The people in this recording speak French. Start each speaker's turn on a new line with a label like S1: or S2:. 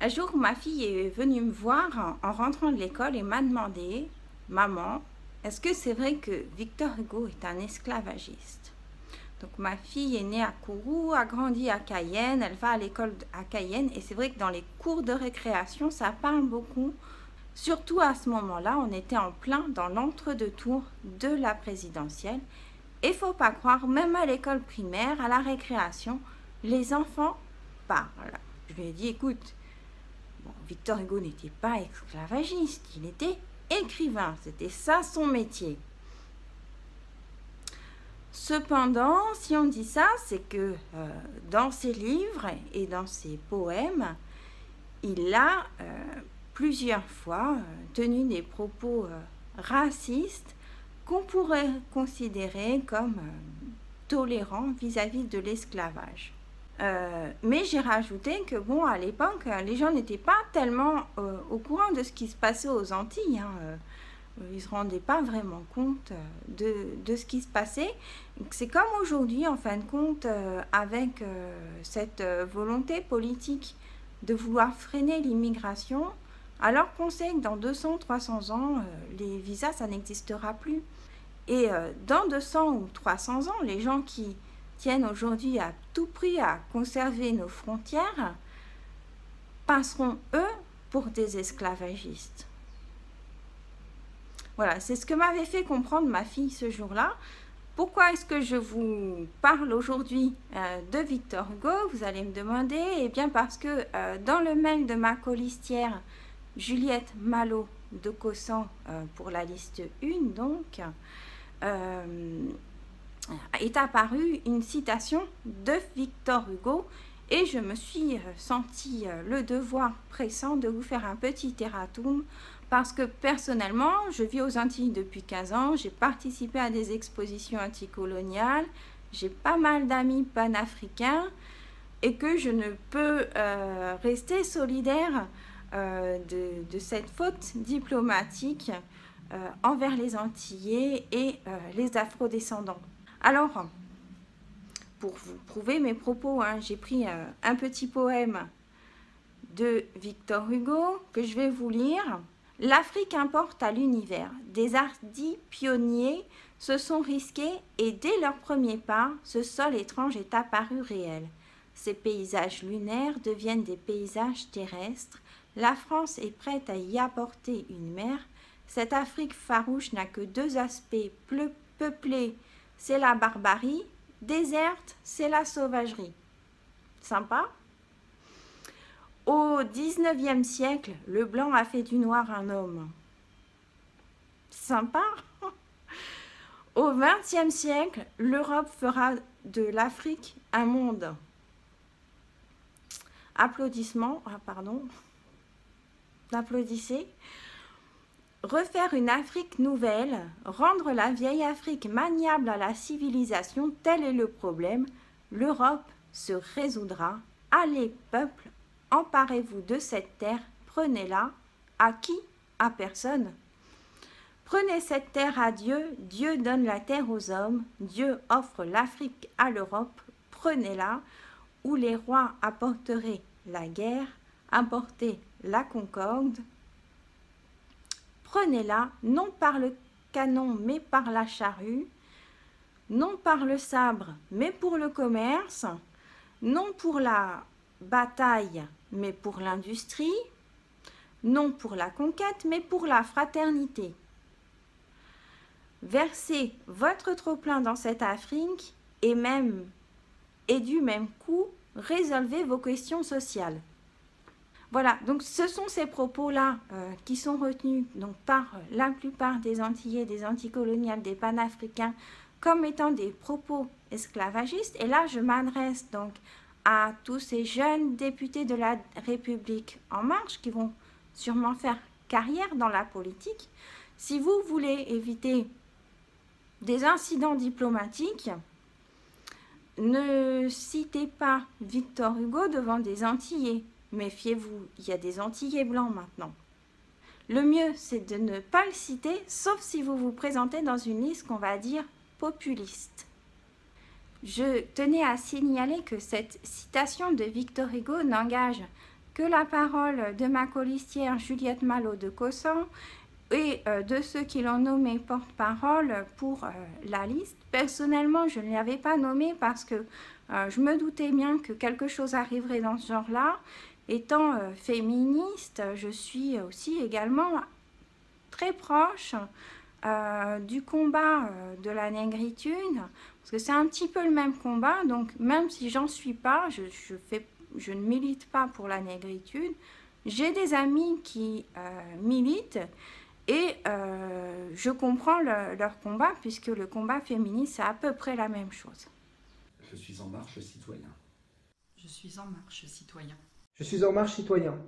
S1: Un jour, ma fille est venue me voir en rentrant de l'école et m'a demandé: Maman, est-ce que c'est vrai que Victor Hugo est un esclavagiste? Donc ma fille est née à Kourou, a grandi à Cayenne, elle va à l'école à Cayenne et c'est vrai que dans les cours de récréation, ça parle beaucoup. Surtout à ce moment-là, on était en plein dans l'entre-deux tours de la présidentielle. Et faut pas croire, même à l'école primaire, à la récréation, les enfants parlent. Je lui ai dit: écoute, bon, Victor Hugo n'était pas esclavagiste, il était écrivain, c'était ça son métier. Cependant, si on dit ça, c'est que dans ses livres et dans ses poèmes, il a plusieurs fois tenu des propos racistes qu'on pourrait considérer comme tolérants vis-à-vis de l'esclavage. Mais j'ai rajouté que, bon, à l'époque, les gens n'étaient pas tellement au courant de ce qui se passait aux Antilles. Ils ne se rendaient pas vraiment compte de ce qui se passait. C'est comme aujourd'hui, en fin de compte, avec cette volonté politique de vouloir freiner l'immigration, alors qu'on sait que dans 200-300 ans, les visas, ça n'existera plus. Et dans 200 ou 300 ans, les gens qui tiennent aujourd'hui à tout prix à conserver nos frontières passeront, eux, pour des esclavagistes. Voilà, c'est ce que m'avait fait comprendre ma fille ce jour-là. Pourquoi est-ce que je vous parle aujourd'hui de Victor Hugo? Vous allez me demander. Eh bien parce que dans le mail de ma colistière, Juliette Malo de Cossan, pour la liste 1, donc, est apparue une citation de Victor Hugo et je me suis senti le devoir pressant de vous faire un petit erratum parce que personnellement, je vis aux Antilles depuis 15 ans, j'ai participé à des expositions anticoloniales, j'ai pas mal d'amis panafricains et que je ne peux rester solidaire de cette faute diplomatique envers les Antillais et les Afrodescendants. Alors, pour vous prouver mes propos, j'ai pris un petit poème de Victor Hugo que je vais vous lire. L'Afrique importe à l'univers. Des hardis pionniers se sont risqués et dès leur premier pas, ce sol étrange est apparu réel. Ces paysages lunaires deviennent des paysages terrestres. La France est prête à y apporter une mer. Cette Afrique farouche n'a que deux aspects: peuplée, c'est la barbarie, déserte, c'est la sauvagerie. Sympa? Au XIXe siècle, le blanc a fait du noir un homme. Sympa? Au XXe siècle, l'Europe fera de l'Afrique un monde. Applaudissements, pardon. Applaudissez. Refaire une Afrique nouvelle, rendre la vieille Afrique maniable à la civilisation, tel est le problème. L'Europe se résoudra. Allez, peuple, emparez-vous de cette terre, prenez-la. À qui? À personne. Prenez cette terre à Dieu, Dieu donne la terre aux hommes, Dieu offre l'Afrique à l'Europe, prenez-la, où les rois apporteraient la guerre, apportez la concorde. Prenez-la, non par le canon, mais par la charrue, non par le sabre, mais pour le commerce, non pour la bataille, mais pour l'industrie, non pour la conquête, mais pour la fraternité. Versez votre trop-plein dans cette Afrique et du même coup, résolvez vos questions sociales. Voilà, donc ce sont ces propos-là qui sont retenus donc, par la plupart des Antillais, des anticoloniales, des panafricains, comme étant des propos esclavagistes. Et là, je m'adresse donc à tous ces jeunes députés de la République En Marche qui vont sûrement faire carrière dans la politique. Si vous voulez éviter des incidents diplomatiques, ne citez pas Victor Hugo devant des Antillais. Méfiez-vous, il y a des Antillais blancs maintenant. Le mieux, c'est de ne pas le citer, sauf si vous vous présentez dans une liste qu'on va dire populiste. Je tenais à signaler que cette citation de Victor Hugo n'engage que la parole de ma colistière Juliette Malo de Cossan et de ceux qui l'ont nommé porte-parole pour la liste. Personnellement, je ne l'avais pas nommé parce que je me doutais bien que quelque chose arriverait dans ce genre-là. Étant féministe, je suis aussi également très proche du combat de la négritude, parce que c'est un petit peu le même combat, donc même si j'en suis pas, je ne milite pas pour la négritude, j'ai des amis qui militent et je comprends leur combat, puisque le combat féministe, c'est à peu près la même chose.
S2: Je suis en marche citoyen.
S3: Je suis en marche citoyen.
S4: Je suis en marche citoyen.